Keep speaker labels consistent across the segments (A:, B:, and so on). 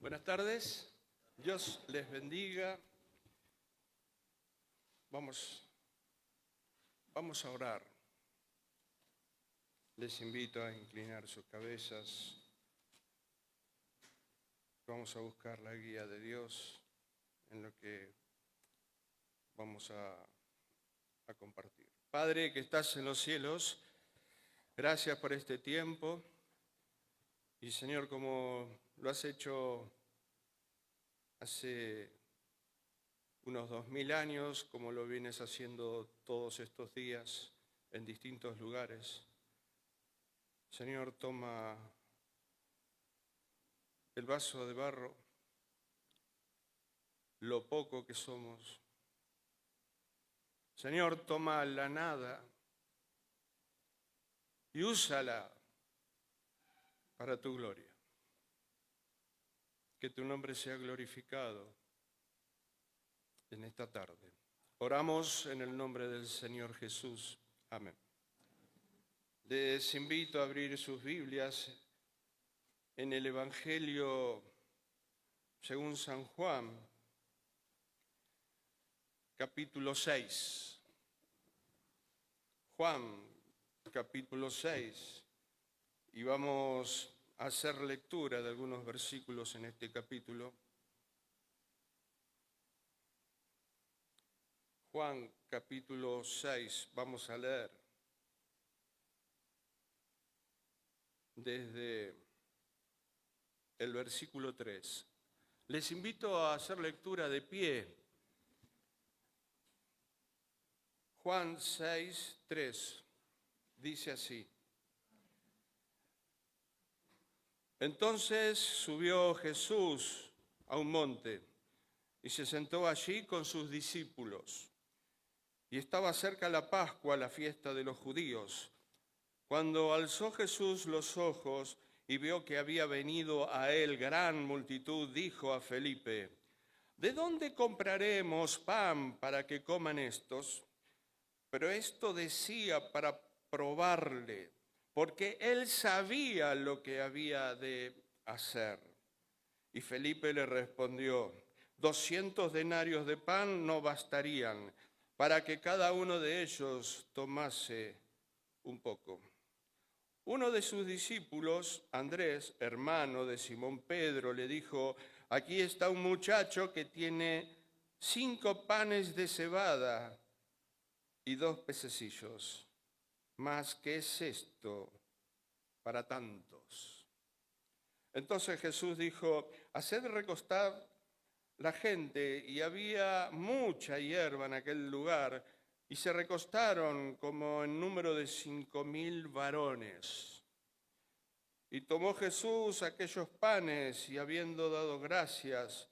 A: Buenas tardes, Dios les bendiga. Vamos a orar. Les invito a inclinar sus cabezas. Vamos a buscar la guía de Dios en lo que vamos a compartir. Padre que estás en los cielos, gracias por este tiempo. Y Señor, como lo has hecho hace unos 2000 años, como lo vienes haciendo todos estos días en distintos lugares, Señor, toma el vaso de barro, lo poco que somos. Señor, toma la nada y úsala para tu gloria. Que tu nombre sea glorificado en esta tarde. Oramos en el nombre del Señor Jesús. Amén. Les invito a abrir sus Biblias en el Evangelio según San Juan, capítulo 6. Juan, capítulo 6. Y vamos a hacer lectura de algunos versículos en este capítulo. Juan, capítulo 6, vamos a leer desde el versículo 3. Les invito a hacer lectura de pie. Juan 6, 3, dice así. Entonces subió Jesús a un monte y se sentó allí con sus discípulos. Y estaba cerca la Pascua, la fiesta de los judíos. Cuando alzó Jesús los ojos y vio que había venido a él gran multitud, dijo a Felipe: ¿de dónde compraremos pan para que coman estos? Pero esto decía para probarle, porque él sabía lo que había de hacer. Y Felipe le respondió: 200 denarios de pan no bastarían para que cada uno de ellos tomase un poco. Uno de sus discípulos, Andrés, hermano de Simón Pedro, le dijo: aquí está un muchacho que tiene 5 panes de cebada y 2 pececillos. ¿Mas qué es esto para tantos? Entonces Jesús dijo: haced recostar la gente, y había mucha hierba en aquel lugar, y se recostaron como en número de 5000 varones. Y tomó Jesús aquellos panes, y habiendo dado gracias,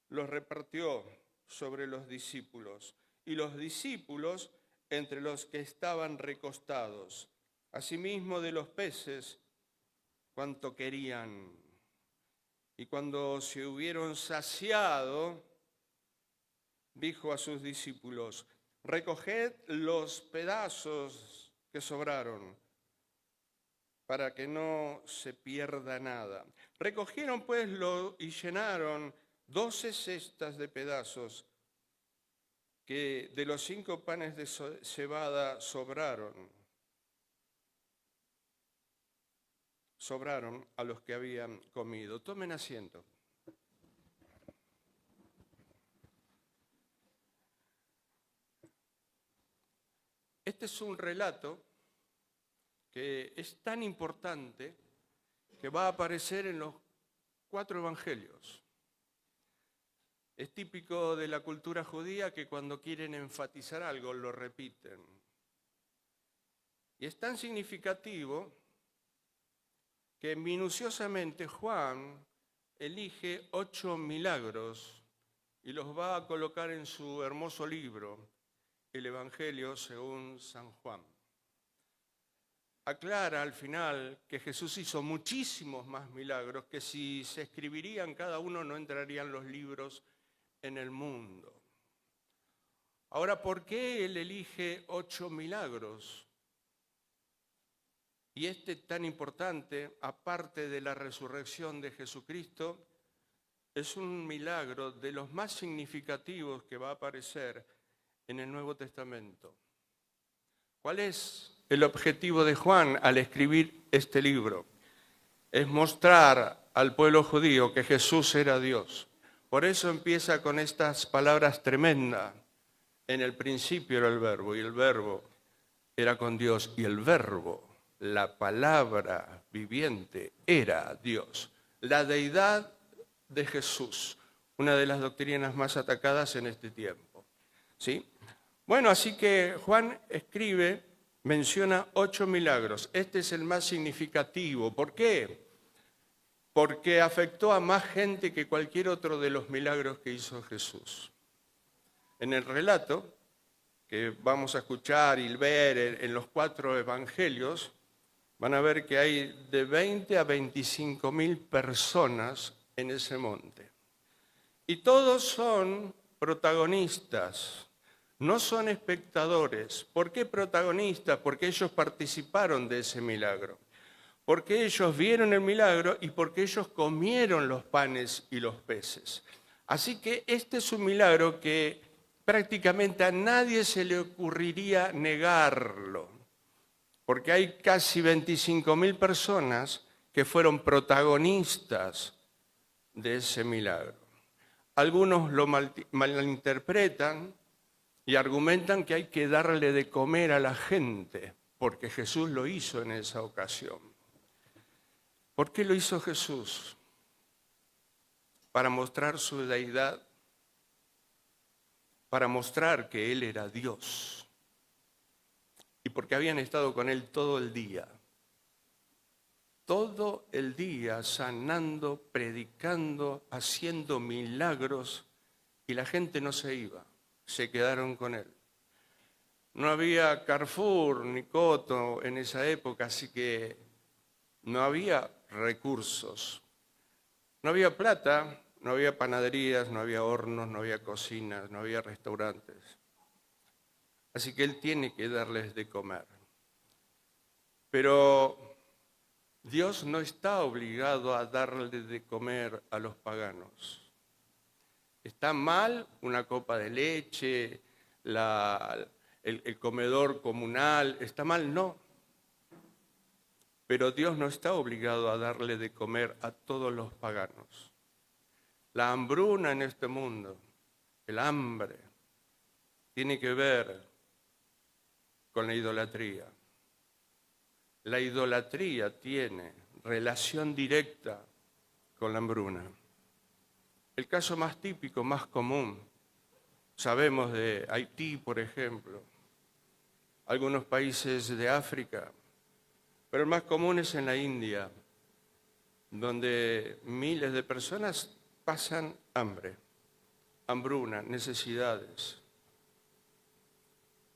A: los repartió sobre los discípulos, y los discípulos entre los que estaban recostados. Asimismo de los peces, cuanto querían. Y cuando se hubieron saciado, dijo a sus discípulos: recoged los pedazos que sobraron, para que no se pierda nada. Recogieron pues y llenaron 12 cestas de pedazos que de los 5 panes de cebada sobraron a los que habían comido. Tomen asiento. Este es un relato que es tan importante que va a aparecer en los 4 evangelios. Es típico de la cultura judía que cuando quieren enfatizar algo lo repiten. Y es tan significativo que minuciosamente Juan elige 8 milagros y los va a colocar en su hermoso libro, el Evangelio según San Juan. Aclara al final que Jesús hizo muchísimos más milagros, que si se escribirían cada uno no entrarían los libros en el mundo. Ahora, ¿por qué él elige 8 milagros? Y tan importante, aparte de la resurrección de Jesucristo, es un milagro de los más significativos que va a aparecer en el Nuevo Testamento. ¿Cuál es el objetivo de Juan al escribir este libro? Es mostrar al pueblo judío que Jesús era Dios. Por eso empieza con estas palabras tremendas. En el principio era el verbo, y el verbo era con Dios, y el verbo, la palabra viviente, era Dios. La deidad de Jesús, una de las doctrinas más atacadas en este tiempo. ¿Sí? Bueno, así que Juan escribe, menciona 8 milagros. Este es el más significativo. ¿Por qué? Porque afectó a más gente que cualquier otro de los milagros que hizo Jesús. En el relato que vamos a escuchar y ver en los 4 evangelios, van a ver que hay de 20 a 25.000 personas en ese monte. Y todos son protagonistas, no son espectadores. ¿Por qué protagonistas? Porque ellos participaron de ese milagro. Porque ellos vieron el milagro y porque ellos comieron los panes y los peces. Así que este es un milagro que prácticamente a nadie se le ocurriría negarlo, porque hay casi 25.000 personas que fueron protagonistas de ese milagro. Algunos lo malinterpretan y argumentan que hay que darle de comer a la gente, porque Jesús lo hizo en esa ocasión. ¿Por qué lo hizo Jesús? Para mostrar su deidad, para mostrar que Él era Dios y porque habían estado con Él todo el día sanando, predicando, haciendo milagros, y la gente no se iba, se quedaron con Él. No había Carrefour ni Coto en esa época, así que no había recursos, no había plata. No había panaderías, no había hornos, no había cocinas, no había restaurantes. Así que Él tiene que darles de comer. Pero Dios no está obligado a darle de comer a los paganos. ¿Está mal una copa de leche, el comedor comunal? ¿Está mal? No. Pero Dios no está obligado a darle de comer a todos los paganos. La hambruna en este mundo, el hambre, tiene que ver con la idolatría. La idolatría tiene relación directa con la hambruna. El caso más típico, más común, sabemos de Haití, por ejemplo, algunos países de África, pero el más común es en la India, donde miles de personas pasan hambre, hambruna, necesidades.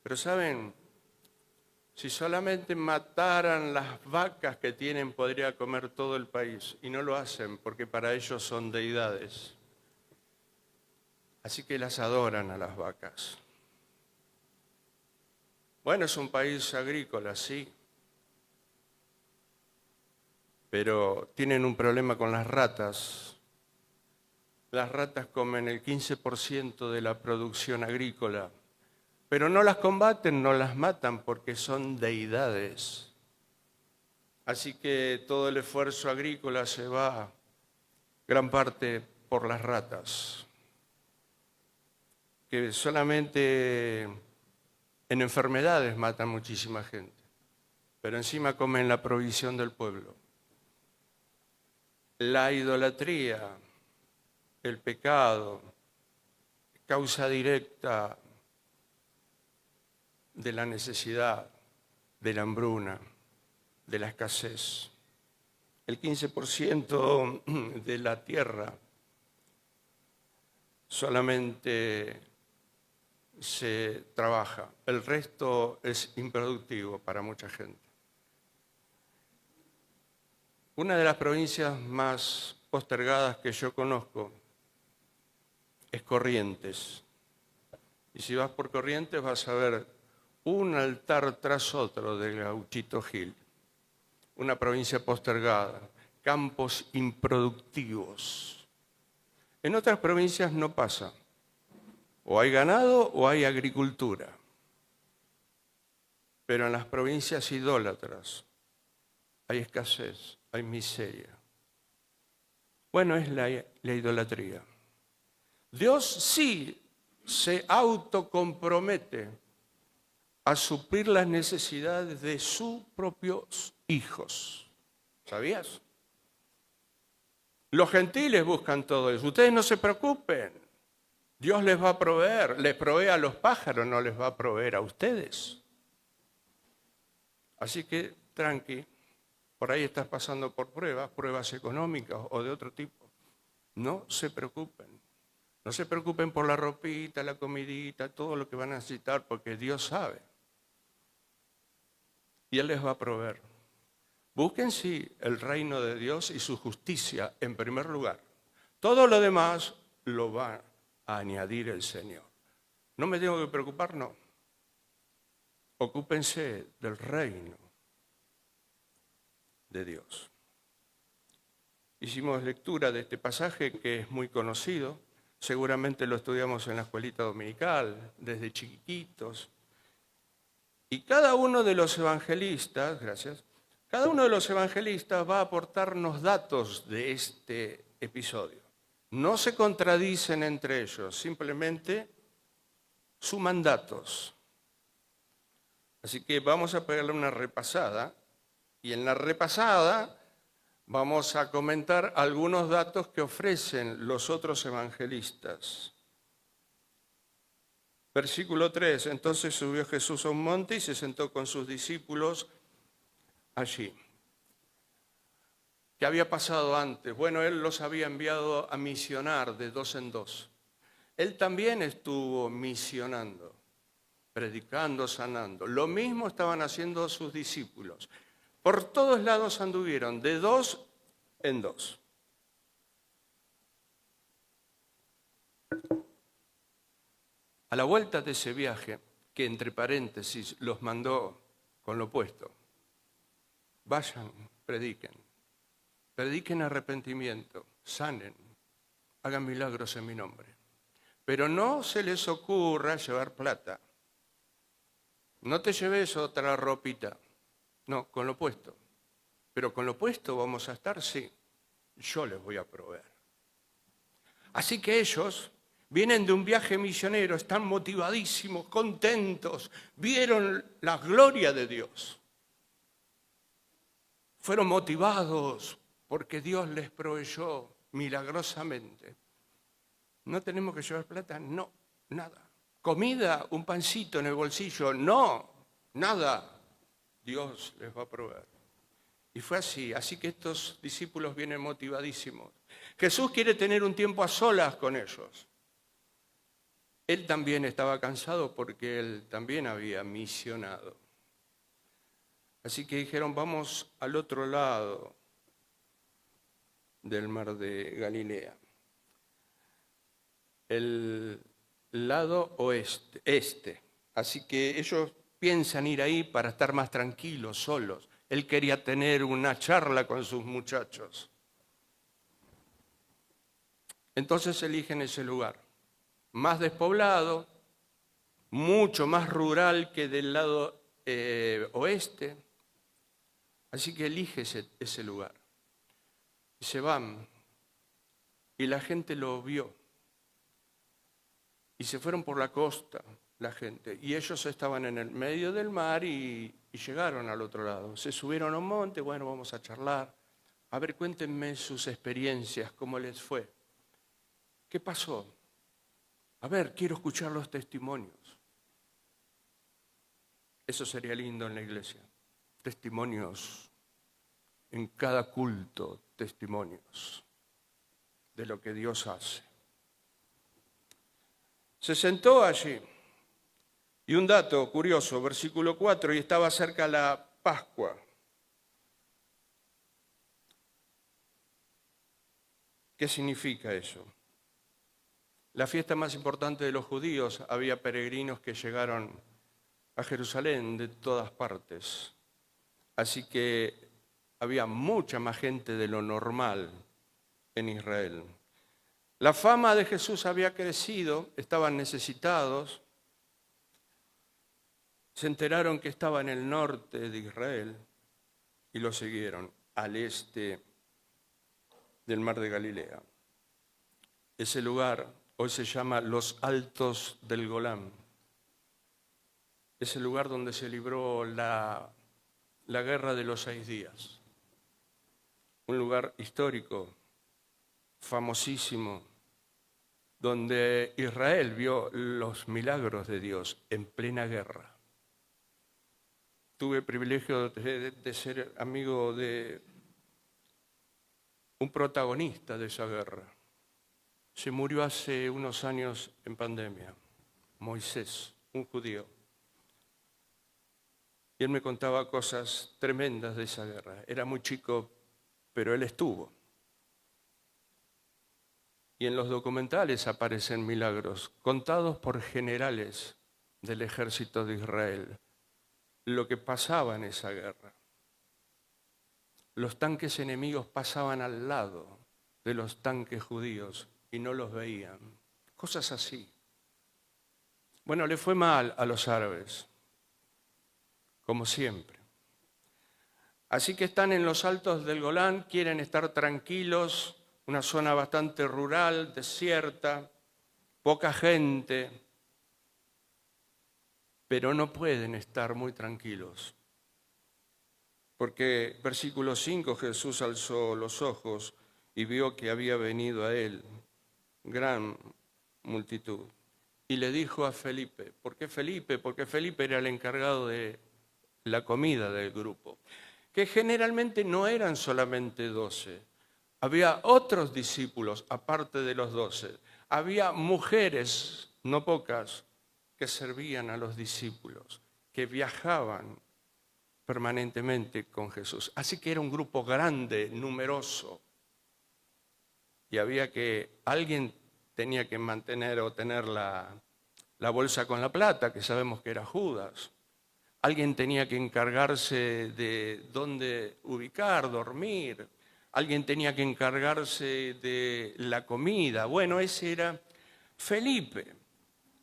A: Pero ¿saben? Si solamente mataran las vacas que tienen, podría comer todo el país. Y no lo hacen porque para ellos son deidades. Así que las adoran a las vacas. Bueno, es un país agrícola, sí. Pero tienen un problema con las ratas. Las ratas comen el 15% de la producción agrícola, pero no las combaten, no las matan porque son deidades. Así que todo el esfuerzo agrícola se va gran parte por las ratas, que solamente en enfermedades matan muchísima gente, pero encima comen la provisión del pueblo. La idolatría, el pecado, causa directa de la necesidad, de la hambruna, de la escasez. El 15% de la tierra solamente se trabaja, el resto es improductivo para mucha gente. Una de las provincias más postergadas que yo conozco es Corrientes. Y si vas por Corrientes vas a ver un altar tras otro del Gauchito Gil. Una provincia postergada, campos improductivos. En otras provincias no pasa. O hay ganado o hay agricultura. Pero en las provincias idólatras hay escasez, hay miseria. Bueno, es la idolatría. Dios sí se autocompromete a suplir las necesidades de sus propios hijos. ¿Sabías? Los gentiles buscan todo eso. Ustedes no se preocupen. Dios les va a proveer. Les provee a los pájaros, no les va a proveer a ustedes. Así que, tranqui, por ahí estás pasando por pruebas económicas o de otro tipo. No se preocupen. No se preocupen por la ropita, la comidita, todo lo que van a necesitar, porque Dios sabe. Y Él les va a proveer. Busquen, sí, el reino de Dios y su justicia en primer lugar. Todo lo demás lo va a añadir el Señor. ¿No me tengo que preocupar? No. Ocúpense del reino de Dios. Hicimos lectura de este pasaje que es muy conocido. Seguramente lo estudiamos en la escuelita dominical, desde chiquitos. Y cada uno de los evangelistas, cada uno de los evangelistas va a aportarnos datos de este episodio. No se contradicen entre ellos, simplemente suman datos. Así que vamos a pegarle una repasada, y en la repasada vamos a comentar algunos datos que ofrecen los otros evangelistas. Versículo 3, entonces subió Jesús a un monte y se sentó con sus discípulos allí. ¿Qué había pasado antes? Bueno, Él los había enviado a misionar de dos en dos. Él también estuvo misionando, predicando, sanando. Lo mismo estaban haciendo sus discípulos. Por todos lados anduvieron, de dos en dos. A la vuelta de ese viaje, que entre paréntesis los mandó con lo opuesto, vayan, prediquen arrepentimiento, sanen, hagan milagros en mi nombre. Pero no se les ocurra llevar plata. No te lleves otra ropita. No, con lo opuesto. Pero con lo opuesto vamos a estar, sí. Yo les voy a proveer. Así que ellos vienen de un viaje misionero, están motivadísimos, contentos, vieron la gloria de Dios. Fueron motivados porque Dios les proveyó milagrosamente. ¿No tenemos que llevar plata? No, nada. ¿Comida? ¿Un pancito en el bolsillo? No, nada. Dios les va a proveer. Y fue así que estos discípulos vienen motivadísimos. Jesús quiere tener un tiempo a solas con ellos. Él también estaba cansado porque él también había misionado. Así que dijeron, vamos al otro lado del mar de Galilea. El lado este. Así que ellos piensan ir ahí para estar más tranquilos, solos. Él quería tener una charla con sus muchachos. Entonces eligen ese lugar, más despoblado, mucho más rural que del lado oeste. Así que elige ese lugar. Y se van. Y la gente lo vio. Y se fueron por la costa, la gente. Y ellos estaban en el medio del mar y llegaron al otro lado. Se subieron a un monte, bueno, vamos a charlar. A ver, cuéntenme sus experiencias, cómo les fue. ¿Qué pasó? A ver, quiero escuchar los testimonios. Eso sería lindo en la iglesia. Testimonios. En cada culto, testimonios de lo que Dios hace. Se sentó allí. Y un dato curioso, versículo 4, y estaba cerca la Pascua. ¿Qué significa eso? La fiesta más importante de los judíos, había peregrinos que llegaron a Jerusalén de todas partes. Así que había mucha más gente de lo normal en Israel. La fama de Jesús había crecido, estaban necesitados. Se enteraron que estaba en el norte de Israel y lo siguieron al este del mar de Galilea. Ese lugar hoy se llama los Altos del Golán. Es el lugar donde se libró la guerra de los 6 días. Un lugar histórico, famosísimo, donde Israel vio los milagros de Dios en plena guerra. Tuve el privilegio de ser amigo de un protagonista de esa guerra. Se murió hace unos años en pandemia, Moisés, un judío. Y él me contaba cosas tremendas de esa guerra. Era muy chico, pero él estuvo. Y en los documentales aparecen milagros contados por generales del ejército de Israel, lo que pasaba en esa guerra. Los tanques enemigos pasaban al lado de los tanques judíos y no los veían. Cosas así. Bueno, le fue mal a los árabes, como siempre. Así que están en los altos del Golán, quieren estar tranquilos, una zona bastante rural, desierta, poca gente, pero no pueden estar muy tranquilos. Porque, versículo 5, Jesús alzó los ojos y vio que había venido a él gran multitud. Y le dijo a Felipe, ¿por qué Felipe? Porque Felipe era el encargado de la comida del grupo, que generalmente no eran solamente 12. Había otros discípulos, aparte de los 12. Había mujeres, no pocas, que servían a los discípulos, que viajaban permanentemente con Jesús. Así que era un grupo grande, numeroso. Y alguien tenía que mantener o tener la bolsa con la plata, que sabemos que era Judas. Alguien tenía que encargarse de dónde ubicar, dormir. Alguien tenía que encargarse de la comida. Bueno, ese era Felipe.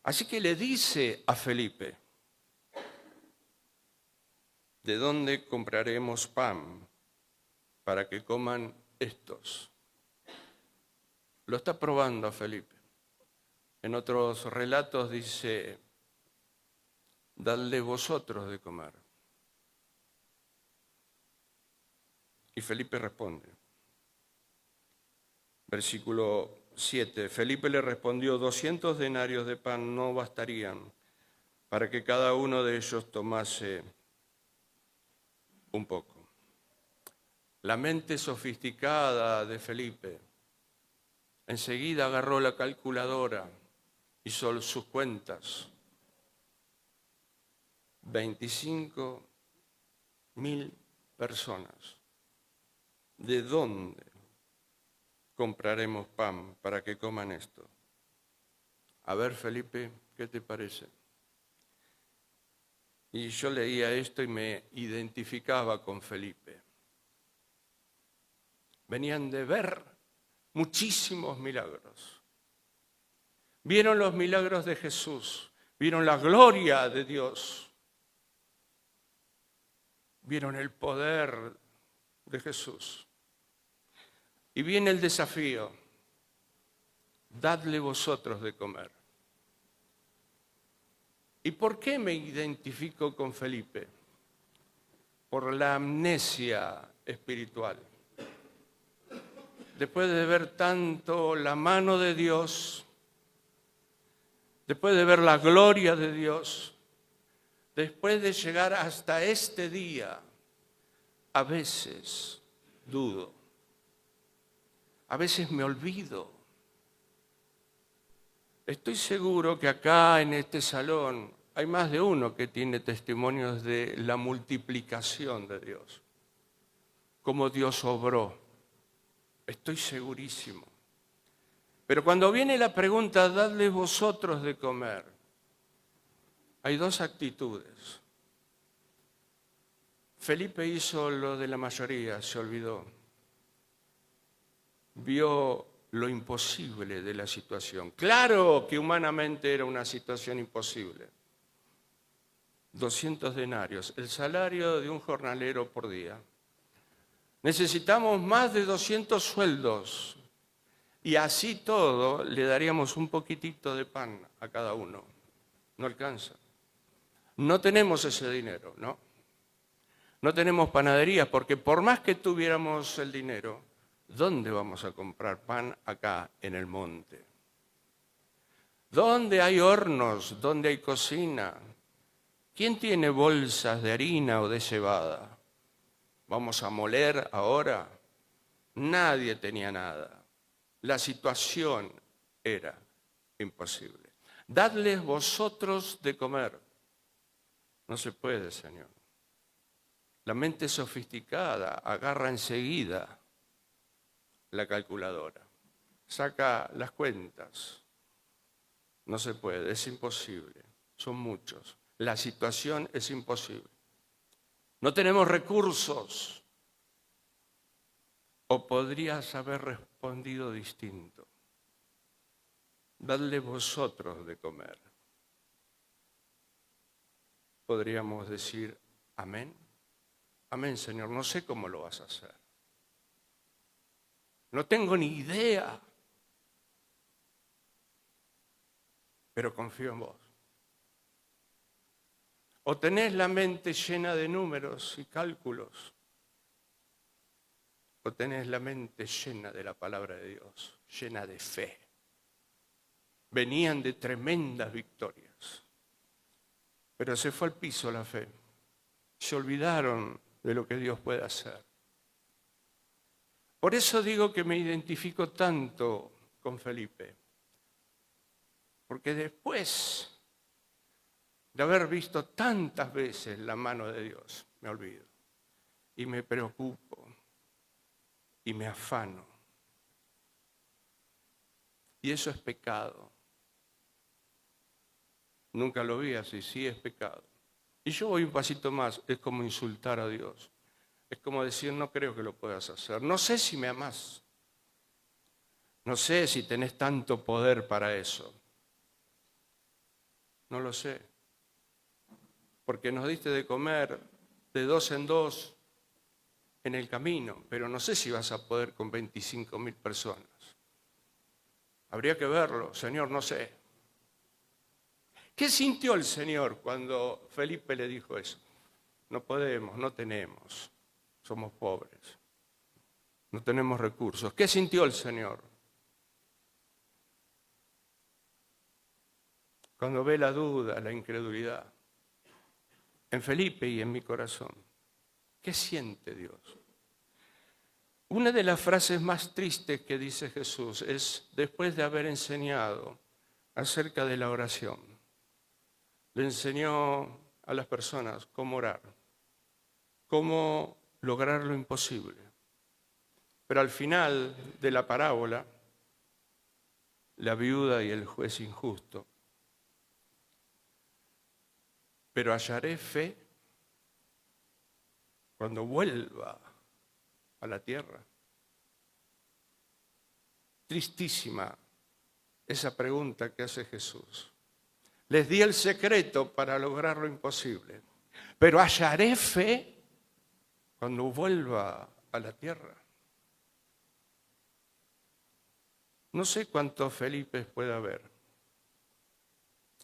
A: Así que le dice a Felipe, ¿de dónde compraremos pan para que coman estos? Lo está probando a Felipe. En otros relatos dice, dadle vosotros de comer. Y Felipe responde. Versículo 7. Felipe le respondió, 200 denarios de pan no bastarían para que cada uno de ellos tomase un poco. La mente sofisticada de Felipe enseguida agarró la calculadora, hizo sus cuentas. 25.000 personas. ¿De dónde compraremos pan para que coman esto? A ver, Felipe, ¿qué te parece? Y yo leía esto y me identificaba con Felipe. Venían de ver muchísimos milagros. Vieron los milagros de Jesús, vieron la gloria de Dios, vieron el poder de Jesús. Y viene el desafío, dadle vosotros de comer. ¿Y por qué me identifico con Felipe? Por la amnesia espiritual. Después de ver tanto la mano de Dios, después de ver la gloria de Dios, después de llegar hasta este día, a veces dudo, a veces me olvido. Estoy seguro que acá en este salón hay más de uno que tiene testimonios de la multiplicación de Dios, cómo Dios obró. Estoy segurísimo. Pero cuando viene la pregunta, dadle vosotros de comer, hay dos actitudes. Felipe hizo lo de la mayoría, se olvidó. Vio lo imposible de la situación. Claro que humanamente era una situación imposible. 200 denarios, el salario de un jornalero por día. Necesitamos más de 200 sueldos y así todo le daríamos un poquitito de pan a cada uno. No alcanza. No tenemos ese dinero, ¿no? No tenemos panaderías porque por más que tuviéramos el dinero, ¿dónde vamos a comprar pan acá en el monte? ¿Dónde hay hornos? ¿Dónde hay cocina? ¿Quién tiene bolsas de harina o de cebada? ¿Vamos a moler ahora? Nadie tenía nada. La situación era imposible. Dadles vosotros de comer. No se puede, Señor. La mente sofisticada agarra enseguida la calculadora, saca las cuentas. No se puede, es imposible. Son muchos. La situación es imposible. No tenemos recursos. O podrías haber respondido distinto. Dadle vosotros de comer. Podríamos decir, amén. Amén, Señor, no sé cómo lo vas a hacer. No tengo ni idea. Pero confío en vos. O tenés la mente llena de números y cálculos, o tenés la mente llena de la palabra de Dios, llena de fe. Venían de tremendas victorias, pero se fue al piso la fe. Se olvidaron de lo que Dios puede hacer. Por eso digo que me identifico tanto con Felipe, porque después de haber visto tantas veces la mano de Dios, me olvido y me preocupo y me afano. Y eso es pecado. Nunca lo vi así, sí es pecado. Y yo voy un pasito más, es como insultar a Dios. Es como decir, no creo que lo puedas hacer. No sé si me amás. No sé si tenés tanto poder para eso. No lo sé. Porque nos diste de comer de 2 en 2 en el camino, pero no sé si vas a poder con 25.000 personas. Habría que verlo, Señor, no sé. ¿Qué sintió el Señor cuando Felipe le dijo eso? No podemos, no tenemos, somos pobres, no tenemos recursos. ¿Qué sintió el Señor? Cuando ve la duda, la incredulidad, en Felipe y en mi corazón, ¿qué siente Dios? Una de las frases más tristes que dice Jesús es, después de haber enseñado acerca de la oración, le enseñó a las personas cómo orar, cómo lograr lo imposible. Pero al final de la parábola, la viuda y el juez injusto, pero hallaré fe cuando vuelva a la tierra. Tristísima esa pregunta que hace Jesús. Les di el secreto para lograr lo imposible, pero hallaré fe cuando vuelva a la tierra. No sé cuántos Felipes puede haber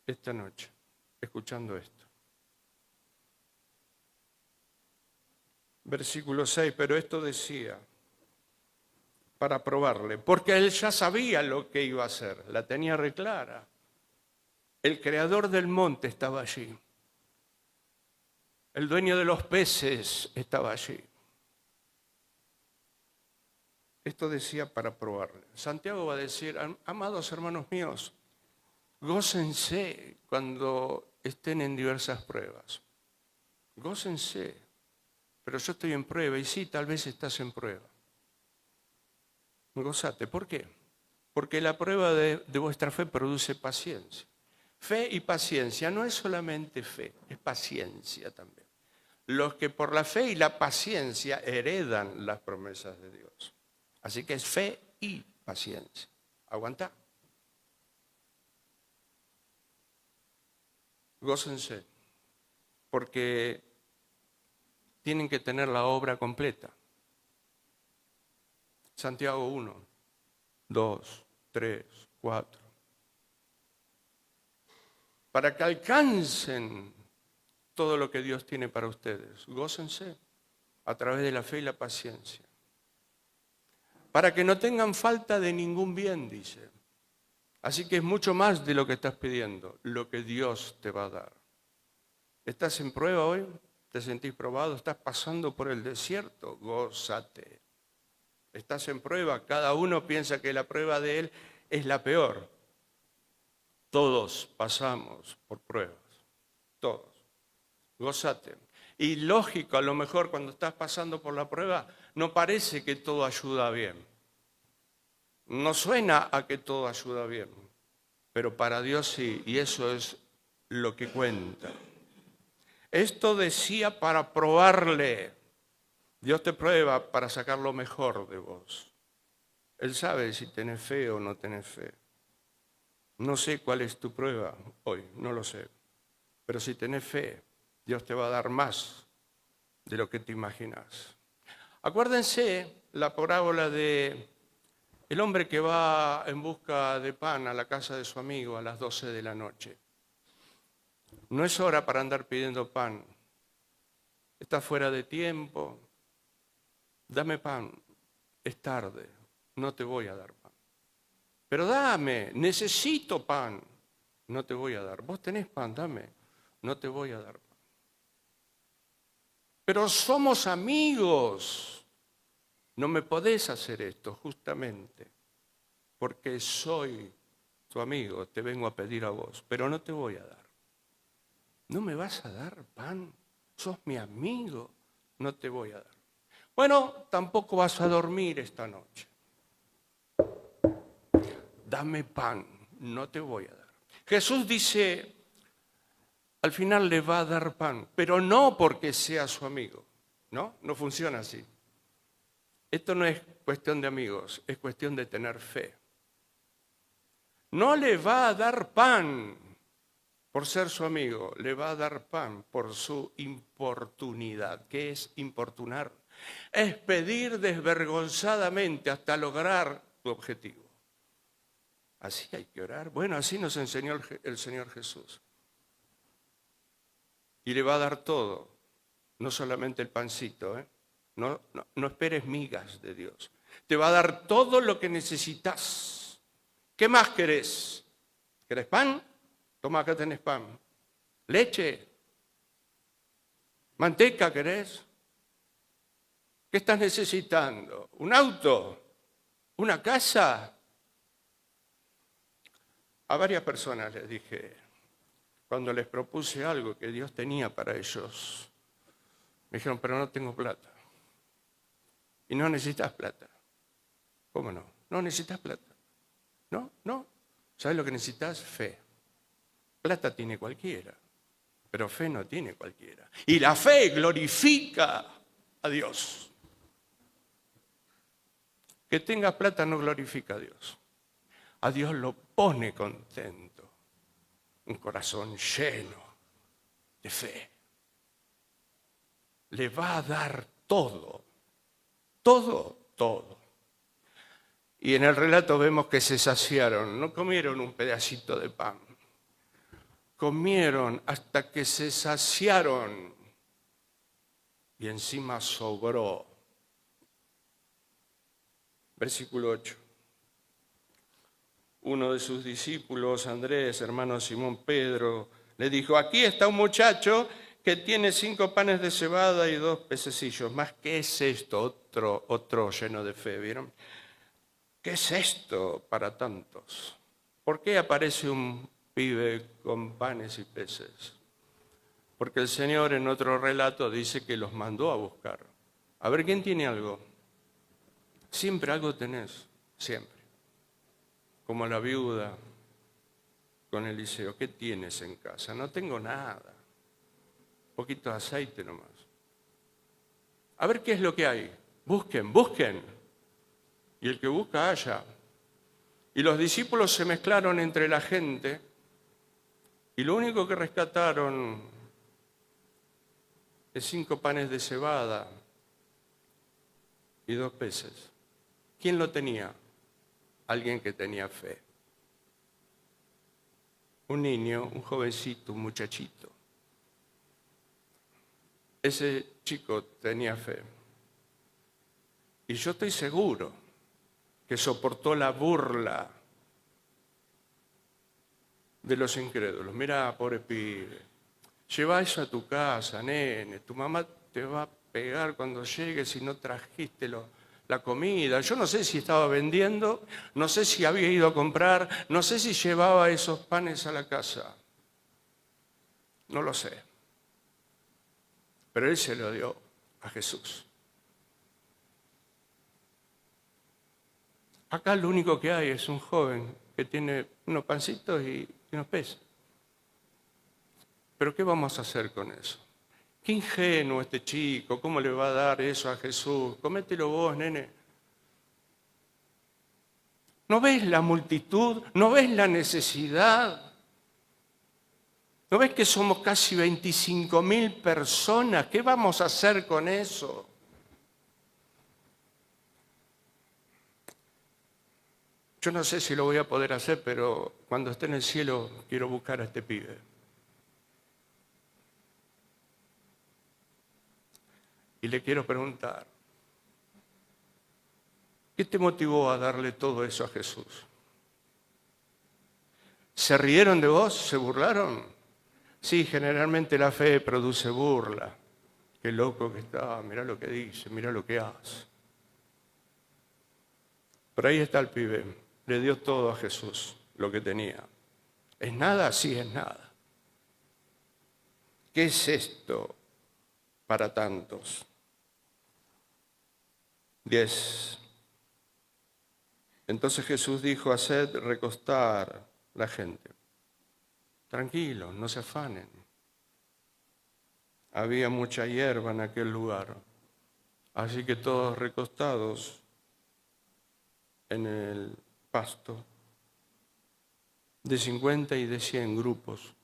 A: esta noche escuchando esto. Versículo 6, pero esto decía, para probarle, porque él ya sabía lo que iba a hacer, la tenía reclara. El creador del monte estaba allí. El dueño de los peces estaba allí. Esto decía para probarle. Santiago va a decir, amados hermanos míos, gócense cuando estén en diversas pruebas. Gócense. Pero yo estoy en prueba, y sí, tal vez estás en prueba. Gózate. ¿Por qué? Porque la prueba de vuestra fe produce paciencia. Fe y paciencia no es solamente fe, es paciencia también. Los que por la fe y la paciencia heredan las promesas de Dios. Así que es fe y paciencia. Aguantá. Gócense, porque tienen que tener la obra completa. Santiago 1, 2, 3, 4. Para que alcancen todo lo que Dios tiene para ustedes. Gócense a través de la fe y la paciencia. Para que no tengan falta de ningún bien, dice. Así que es mucho más de lo que estás pidiendo, lo que Dios te va a dar. ¿Estás en prueba hoy? ¿Te sentís probado? ¿Estás pasando por el desierto? Gózate. ¿Estás en prueba? Cada uno piensa que la prueba de él es la peor. Todos pasamos por pruebas. Todos. Gózate. Y lógico, a lo mejor cuando estás pasando por la prueba, no parece que todo ayuda bien. No suena a que todo ayuda bien, pero para Dios sí, y eso es lo que cuenta. Esto decía para probarle. Dios te prueba para sacar lo mejor de vos. Él sabe si tenés fe o no tenés fe. No sé cuál es tu prueba hoy, no lo sé. Pero si tenés fe, Dios te va a dar más de lo que te imaginas. Acuérdense la parábola de el hombre que va en busca de pan a la casa de su amigo a las 12 de la noche. No es hora para andar pidiendo pan. Está fuera de tiempo. Dame pan. Es tarde. No te voy a dar pan. Pero dame. Necesito pan. No te voy a dar. Vos tenés pan, dame. No te voy a dar pan. Pero somos amigos. No me podés hacer esto, justamente. Porque soy tu amigo. Te vengo a pedir a vos. Pero no te voy a dar. ¿No me vas a dar pan? Sos mi amigo, no te voy a dar. Bueno, tampoco vas a dormir esta noche. Dame pan, no te voy a dar. Jesús dice, al final le va a dar pan, pero no porque sea su amigo. No funciona así. Esto no es cuestión de amigos, es cuestión de tener fe. No le va a dar pan por ser su amigo, le va a dar pan por su importunidad. ¿Qué es importunar? Es pedir desvergonzadamente hasta lograr tu objetivo. Así hay que orar. Bueno, así nos enseñó el Señor Jesús. Y le va a dar todo, no solamente el pancito, ¿eh? No esperes migas de Dios. Te va a dar todo lo que necesitas. ¿Qué más querés? ¿Querés pan? Toma, acá tenés pan. Leche. Manteca, ¿querés? ¿Qué estás necesitando? ¿Un auto? ¿Una casa? A varias personas les dije, cuando les propuse algo que Dios tenía para ellos, me dijeron, pero no tengo plata. Y no necesitas plata. ¿Cómo no? No necesitas plata. No. ¿Sabes lo que necesitas? Fe. Plata tiene cualquiera, pero fe no tiene cualquiera. Y la fe glorifica a Dios. Que tengas plata no glorifica a Dios. A Dios lo pone contento. Un corazón lleno de fe. Le va a dar todo. Todo. Y en el relato vemos que se saciaron. No comieron un pedacito de pan. Comieron hasta que se saciaron y encima sobró. Versículo 8. Uno de sus discípulos, Andrés, hermano de Simón Pedro, le dijo, aquí está un muchacho que tiene 5 panes de cebada y 2 pececillos. ¿Más qué es esto? Otro lleno de fe, ¿vieron? ¿Qué es esto para tantos? ¿Por qué aparece un pibe con panes y peces? Porque el Señor en otro relato dice que los mandó a buscar. A ver, ¿quién tiene algo? Siempre algo tenés, siempre. Como la viuda con Eliseo. ¿Qué tienes en casa? No tengo nada. Un poquito de aceite nomás. A ver qué es lo que hay. Busquen. Y el que busca halla. Y los discípulos se mezclaron entre la gente y lo único que rescataron es 5 panes de cebada y 2 peces. ¿Quién lo tenía? Alguien que tenía fe. Un niño, un jovencito, un muchachito. Ese chico tenía fe. Y yo estoy seguro que soportó la burla de los incrédulos. Mirá, pobre pibe, lleva eso a tu casa, nene, tu mamá te va a pegar cuando llegues si no trajiste la comida. Yo no sé si estaba vendiendo, no sé si había ido a comprar, no sé si llevaba esos panes a la casa. No lo sé. Pero él se lo dio a Jesús. Acá lo único que hay es un joven que tiene unos pancitos y unos peces. ¿Pero qué vamos a hacer con eso? Qué ingenuo este chico, ¿cómo le va a dar eso a Jesús? Comételo vos, nene. ¿No ves la multitud? ¿No ves la necesidad? ¿No ves que somos casi 25.000 personas? ¿Qué vamos a hacer con eso? Yo no sé si lo voy a poder hacer, pero cuando esté en el cielo quiero buscar a este pibe. Y le quiero preguntar, ¿qué te motivó a darle todo eso a Jesús? ¿Se rieron de vos? ¿Se burlaron? Sí, generalmente la fe produce burla. Qué loco que está, mirá lo que dice, mirá lo que hace. Pero ahí está el pibe, le dio todo a Jesús, lo que tenía. ¿Es nada? Sí, es nada. ¿Qué es esto para tantos? 10. Entonces Jesús dijo, haced recostar la gente. Tranquilos, no se afanen. Había mucha hierba en aquel lugar, así que todos recostados en el pasto, de 50 y de 100 grupos.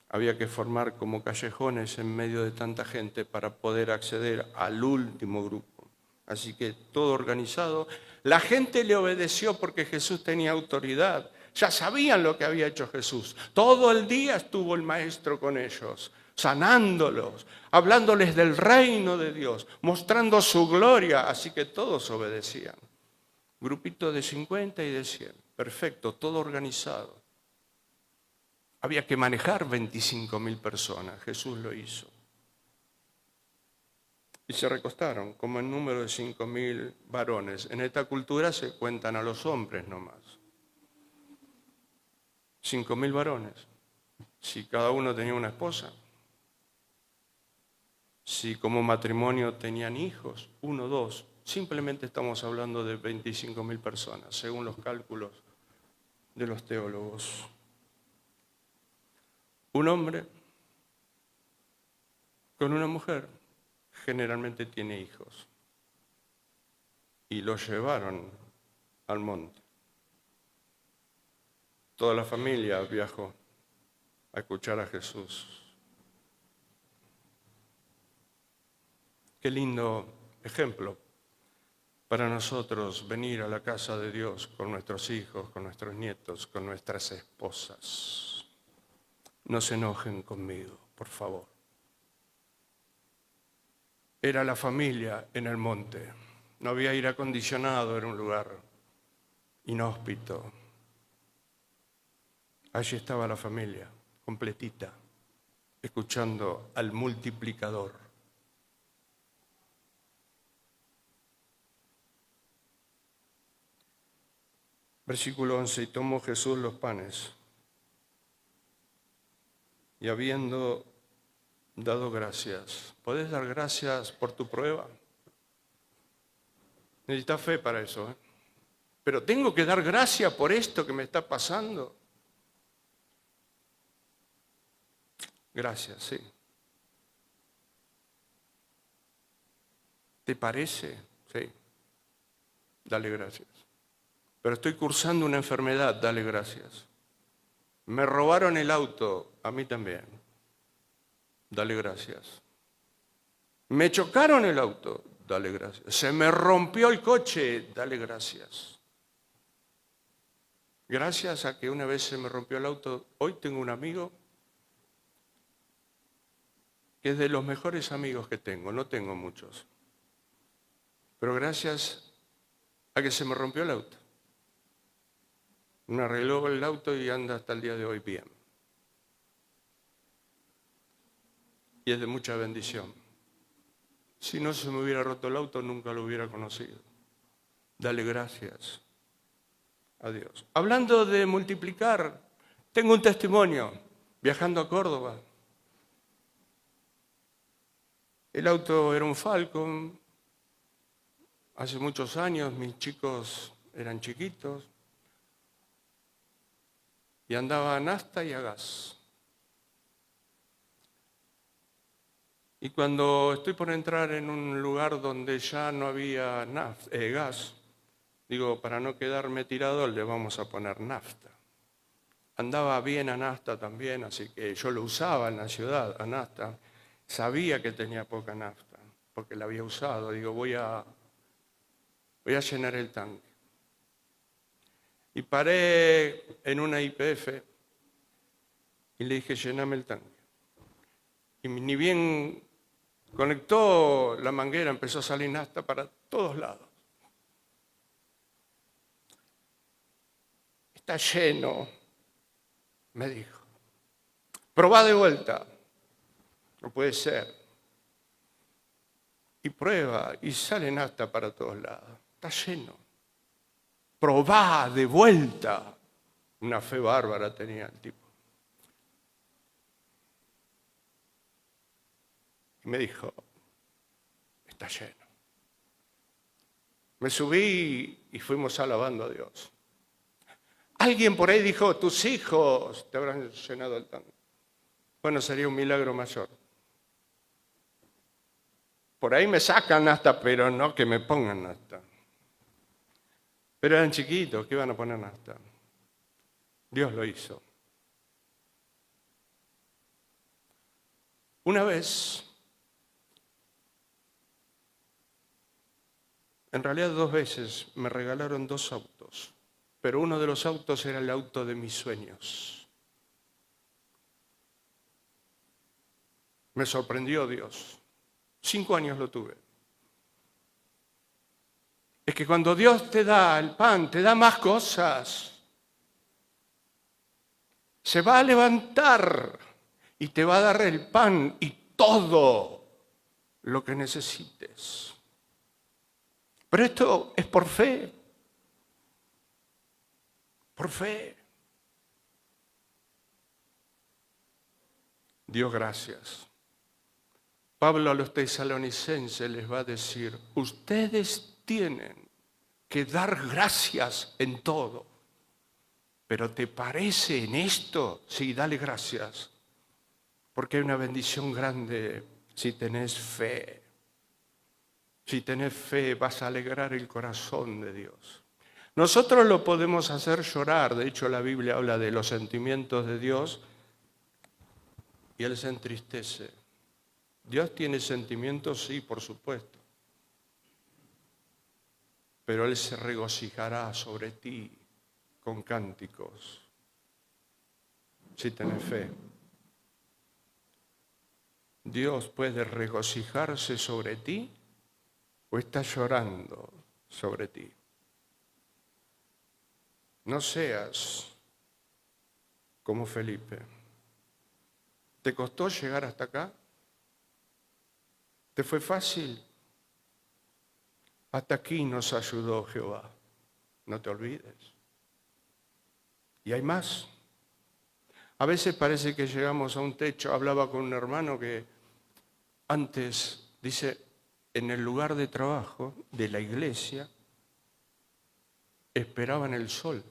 A: Había que formar como callejones en medio de tanta gente para poder acceder al último grupo. Así que todo organizado. La gente le obedeció porque Jesús tenía autoridad. Ya sabían lo que había hecho Jesús. Todo el día estuvo el Maestro con ellos, sanándolos, hablándoles del reino de Dios, mostrando su gloria. Así que todos obedecían. Grupito de 50 y de 100. Perfecto, todo organizado. Había que manejar 25.000 personas. Jesús lo hizo. Y se recostaron, como en número de 5.000 varones. En esta cultura se cuentan a los hombres nomás. 5.000 varones. Si cada uno tenía una esposa. Si como matrimonio tenían hijos, 1, 2. Simplemente estamos hablando de 25.000 personas, según los cálculos de los teólogos. Un hombre con una mujer generalmente tiene hijos y los llevaron al monte. Toda la familia viajó a escuchar a Jesús. Qué lindo ejemplo para nosotros venir a la casa de Dios con nuestros hijos, con nuestros nietos, con nuestras esposas. No se enojen conmigo, por favor. Era la familia en el monte. No había aire acondicionado, era un lugar inhóspito. Allí estaba la familia, completita, escuchando al multiplicador. Versículo 11, y tomó Jesús los panes, y habiendo dado gracias. ¿Podés dar gracias por tu prueba? Necesitas fe para eso, ¿eh? Pero tengo que dar gracias por esto que me está pasando. Gracias, sí. ¿Te parece? Sí. Dale gracias. pero estoy cursando una enfermedad, dale gracias. Me robaron el auto, a mí también, dale gracias. Me chocaron el auto, dale gracias. Se me rompió el coche, dale gracias. Gracias a que una vez se me rompió el auto, hoy tengo un amigo que es de los mejores amigos que tengo, no tengo muchos. Pero gracias a que se me rompió el auto. Me arregló el auto y anda hasta el día de hoy bien. Y es de mucha bendición. Si no se me hubiera roto el auto, nunca lo hubiera conocido. Dale gracias a Dios. Hablando de multiplicar, tengo un testimonio viajando a Córdoba. El auto era un Falcon. Hace muchos años mis chicos eran chiquitos y andaba a nafta y a gas. Y cuando estoy por entrar en un lugar donde ya no había gas, digo, para no quedarme tirado, le vamos a poner nafta. Andaba bien a nafta también, así que yo lo usaba en la ciudad, a nafta. Sabía que tenía poca nafta, porque la había usado. Digo, voy a llenar el tanque. Y paré en una YPF y le dije, llename el tanque. Y ni bien conectó la manguera, empezó a salir nafta para todos lados. Está lleno, me dijo. Probá de vuelta. No puede ser. Y prueba, y sale nafta para todos lados. Está lleno. Probá de vuelta. Una fe bárbara tenía el tipo. Y me dijo, está lleno. Me subí y fuimos alabando a Dios. Alguien por ahí dijo, tus hijos te habrán llenado el tanque. Bueno, sería un milagro mayor. Por ahí me sacan nafta, pero no que me pongan nafta. Pero eran chiquitos, ¿qué iban a poner nafta? Dios lo hizo. Una vez, en realidad 2 veces, me regalaron 2 autos, pero uno de los autos era el auto de mis sueños. Me sorprendió Dios. 5 años lo tuve. Es que cuando Dios te da el pan, te da más cosas. Se va a levantar y te va a dar el pan y todo lo que necesites. Pero esto es por fe. Por fe. Dios, gracias. Pablo a los tesalonicenses les va a decir, ustedes tienen que dar gracias en todo. Pero ¿te parece en esto? Sí, dale gracias. Porque hay una bendición grande si tenés fe. Si tenés fe, vas a alegrar el corazón de Dios. Nosotros lo podemos hacer llorar. De hecho, la Biblia habla de los sentimientos de Dios y Él se entristece. Dios tiene sentimientos, sí, por supuesto. Pero Él se regocijará sobre ti con cánticos, si tenés fe. Dios puede regocijarse sobre ti o está llorando sobre ti. No seas como Felipe. ¿Te costó llegar hasta acá? ¿Te fue fácil? Hasta aquí nos ayudó Jehová. No te olvides. Y hay más. A veces parece que llegamos a un techo. Hablaba con un hermano que antes, dice, en el lugar de trabajo de la iglesia, esperaban el sol.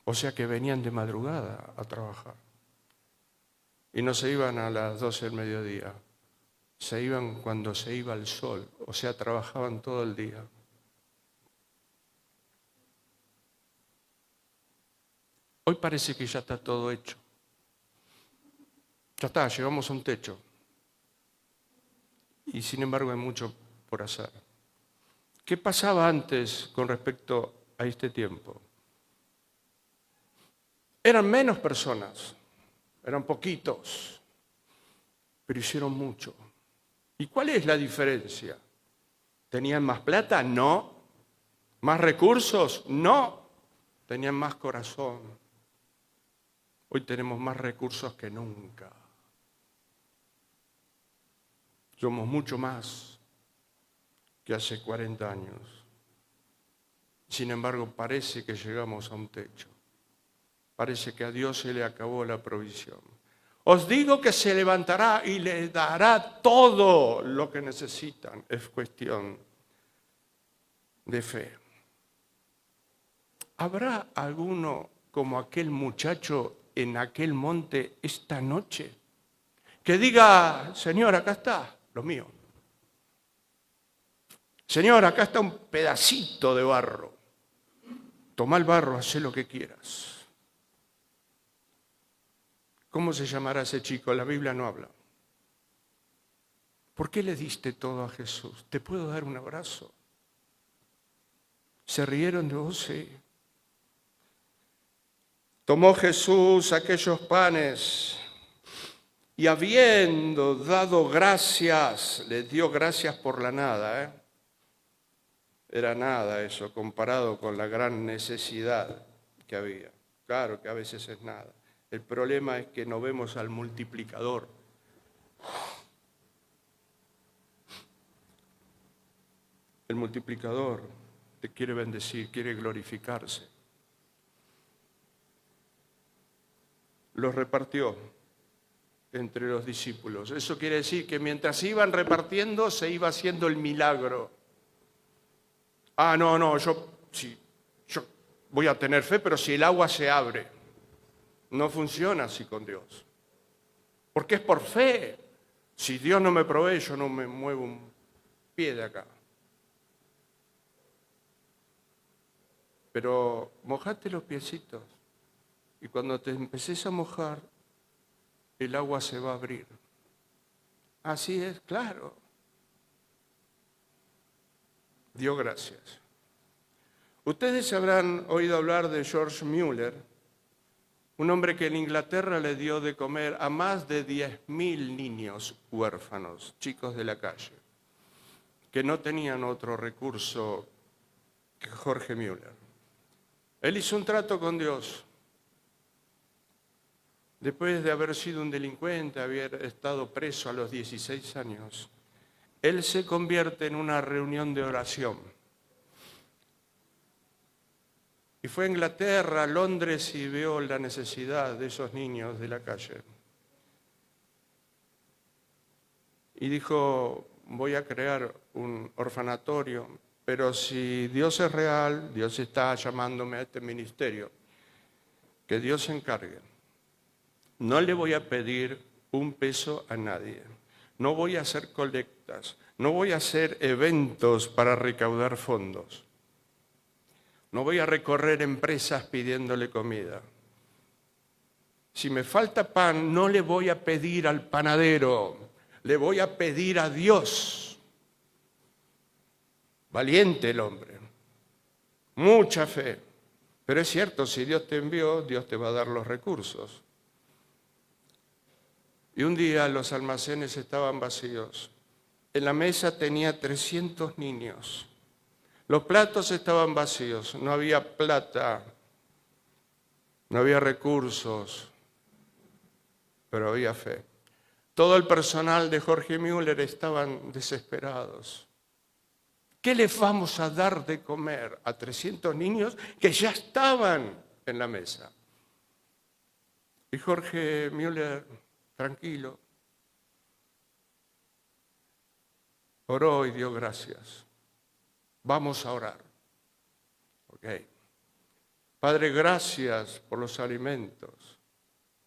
A: O sea que venían de madrugada a trabajar. Y no se iban a las 12 del mediodía. Se iban cuando se iba el sol. O sea, trabajaban todo el día. Hoy parece que ya está todo hecho. Ya está, llegamos a un techo. Y sin embargo hay mucho por hacer. ¿Qué pasaba antes con respecto a este tiempo? Eran menos personas, eran poquitos, pero hicieron mucho. ¿Y cuál es la diferencia? ¿Tenían más plata? No. ¿Más recursos? No. Tenían más corazón. Hoy tenemos más recursos que nunca. Somos mucho más que hace 40 años. Sin embargo, parece que llegamos a un techo. Parece que a Dios se le acabó la provisión. Os digo que se levantará y le dará todo lo que necesitan. Es cuestión de fe. ¿Habrá alguno como aquel muchacho en aquel monte esta noche que diga, Señor, acá está lo mío? Señor, acá está un pedacito de barro. Toma el barro, haz lo que quieras. ¿Cómo se llamará ese chico? La Biblia no habla. ¿Por qué le diste todo a Jesús? ¿Te puedo dar un abrazo? ¿Se rieron de vos? Sí. Tomó Jesús aquellos panes y habiendo dado gracias, les dio gracias por la nada, Era nada eso comparado con la gran necesidad que había. Claro que a veces es nada. El problema es que no vemos al multiplicador. El multiplicador te quiere bendecir, quiere glorificarse. Los repartió entre los discípulos. Eso quiere decir que mientras iban repartiendo se iba haciendo el milagro. Yo voy a tener fe, pero si el agua se abre. No funciona así con Dios. Porque es por fe. Si Dios no me provee, yo no me muevo un pie de acá. Pero mojate los piecitos. Y cuando te empeces a mojar, el agua se va a abrir. Así es, claro. Dio gracias. Ustedes habrán oído hablar de George Mueller, un hombre que en Inglaterra le dio de comer a más de 10.000 niños huérfanos, chicos de la calle, que no tenían otro recurso que Jorge Mueller. Él hizo un trato con Dios. Después de haber sido un delincuente, haber estado preso a los 16 años, él se convierte en una reunión de oración. Y fue a Inglaterra, a Londres, y vio la necesidad de esos niños de la calle. Y dijo, voy a crear un orfanatorio, pero si Dios es real, Dios está llamándome a este ministerio, que Dios se encargue. No le voy a pedir un peso a nadie. No voy a hacer colectas. No voy a hacer eventos para recaudar fondos. No voy a recorrer empresas pidiéndole comida. Si me falta pan, no le voy a pedir al panadero. Le voy a pedir a Dios. Valiente el hombre. Mucha fe. Pero es cierto, si Dios te envió, Dios te va a dar los recursos. Y un día los almacenes estaban vacíos. En la mesa tenía 300 niños. Los platos estaban vacíos. No había plata, no había recursos, pero había fe. Todo el personal de Jorge Mueller estaban desesperados. ¿Qué les vamos a dar de comer a 300 niños que ya estaban en la mesa? Y Jorge Mueller, tranquilo, oró y dio gracias. Vamos a orar. Ok. Padre, gracias por los alimentos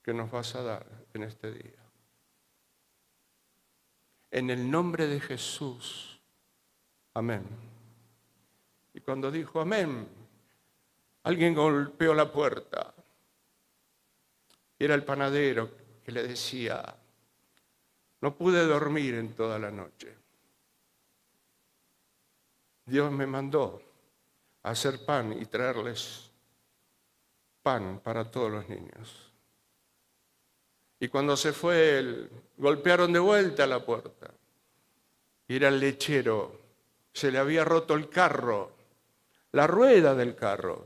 A: que nos vas a dar en este día. En el nombre de Jesús. Amén. Y cuando dijo amén, alguien golpeó la puerta. Y era el panadero que le decía, no pude dormir en toda la noche. Dios me mandó a hacer pan y traerles pan para todos los niños. Y cuando se fue, golpearon de vuelta a la puerta. Y era el lechero. Se le había roto el carro, la rueda del carro.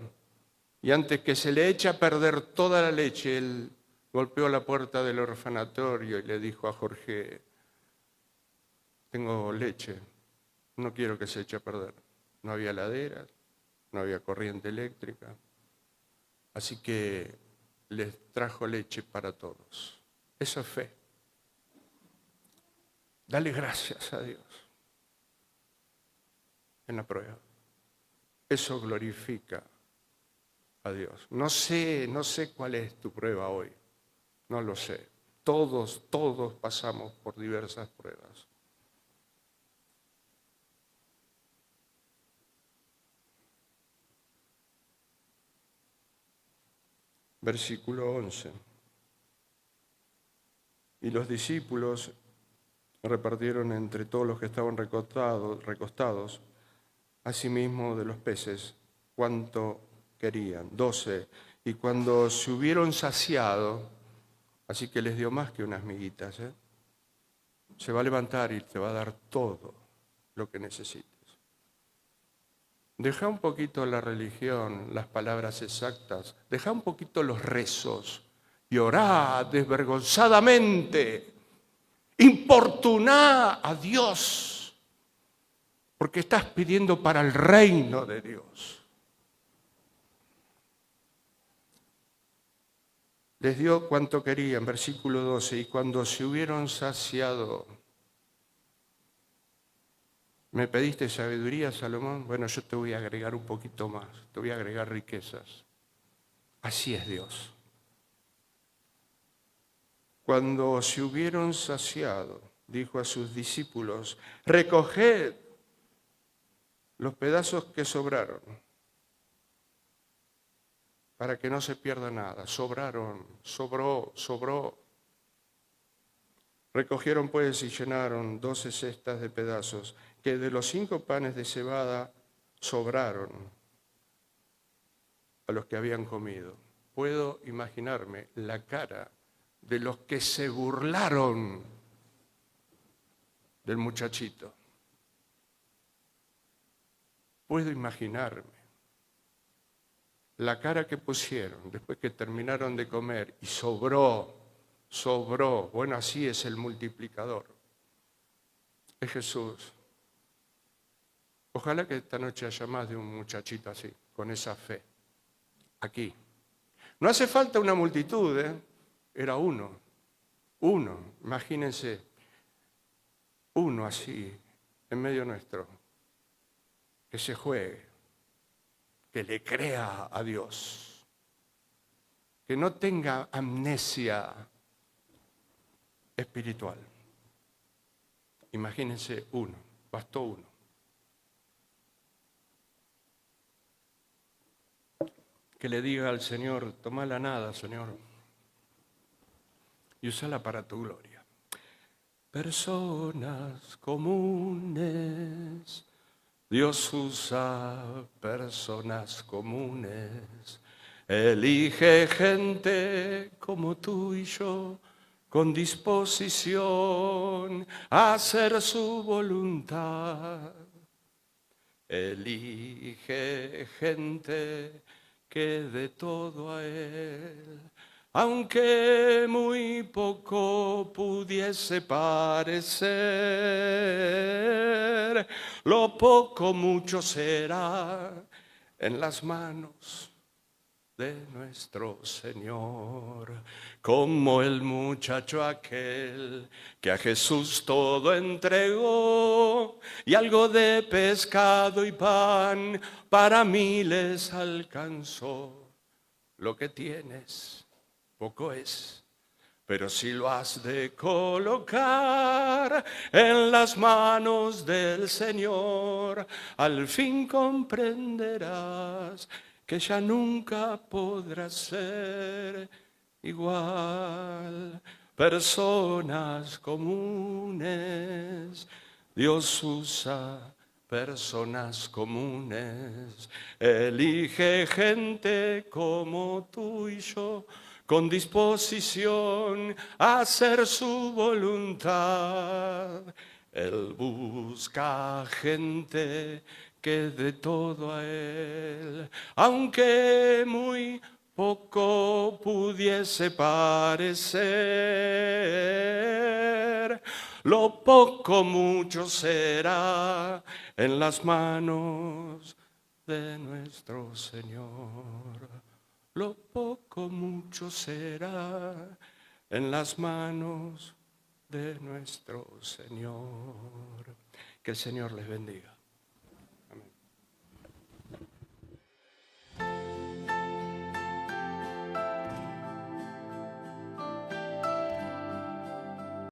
A: Y antes que se le eche a perder toda la leche, él golpeó la puerta del orfanatorio y le dijo a Jorge, tengo leche, no quiero que se eche a perder. No había heladera, no había corriente eléctrica. Así que les trajo leche para todos. Eso es fe. Dale gracias a Dios en la prueba. Eso glorifica a Dios. No sé cuál es tu prueba hoy. No lo sé. Todos pasamos por diversas pruebas. Versículo 11. Y los discípulos repartieron entre todos los que estaban recostados, asimismo de los peces, cuanto querían, 12. Y cuando se hubieron saciado, así que les dio más que unas miguitas, se va a levantar y te va a dar todo lo que necesites. Deja un poquito la religión, las palabras exactas, deja un poquito los rezos y orá desvergonzadamente, importuná a Dios, porque estás pidiendo para el reino de Dios. Les dio cuanto querían, versículo 12, y cuando se hubieron saciado, ¿me pediste sabiduría, Salomón? Bueno, yo te voy a agregar un poquito más, te voy a agregar riquezas. Así es Dios. Cuando se hubieron saciado, dijo a sus discípulos, recoged los pedazos que sobraron, para que no se pierda nada. Sobró. Recogieron pues y llenaron 12 cestas de pedazos, que de los 5 panes de cebada sobraron a los que habían comido. Puedo imaginarme la cara de los que se burlaron del muchachito. Puedo imaginarme la cara que pusieron después que terminaron de comer y sobró. Bueno, así es el multiplicador. Es Jesús. Ojalá que esta noche haya más de un muchachito así, con esa fe. Aquí. No hace falta una multitud, Era uno, imagínense, uno así, en medio nuestro, que se juegue, que le crea a Dios, que no tenga amnesia espiritual. Imagínense uno, bastó uno. Que le diga al Señor, toma la nada, Señor, y úsala para tu gloria. Personas comunes, Dios usa personas comunes, elige gente como tú y yo, con disposición a hacer su voluntad. Elige gente que dé todo a Él, aunque muy poco pudiese parecer, lo poco mucho será en las manos de nuestro Señor, como el muchacho aquel que a Jesús todo entregó y algo de pescado y pan para miles alcanzó. Lo que tienes poco es, pero si lo has de colocar en las manos del Señor, al fin comprenderás que ya nunca podrás ser igual. Personas comunes, Dios usa personas comunes, elige gente como tú y yo, con disposición a hacer su voluntad. Él busca gente que dé todo a Él, aunque muy poco pudiese parecer. Lo poco mucho será en las manos de nuestro Señor. Lo poco mucho será en las manos de nuestro Señor. Que el Señor les bendiga.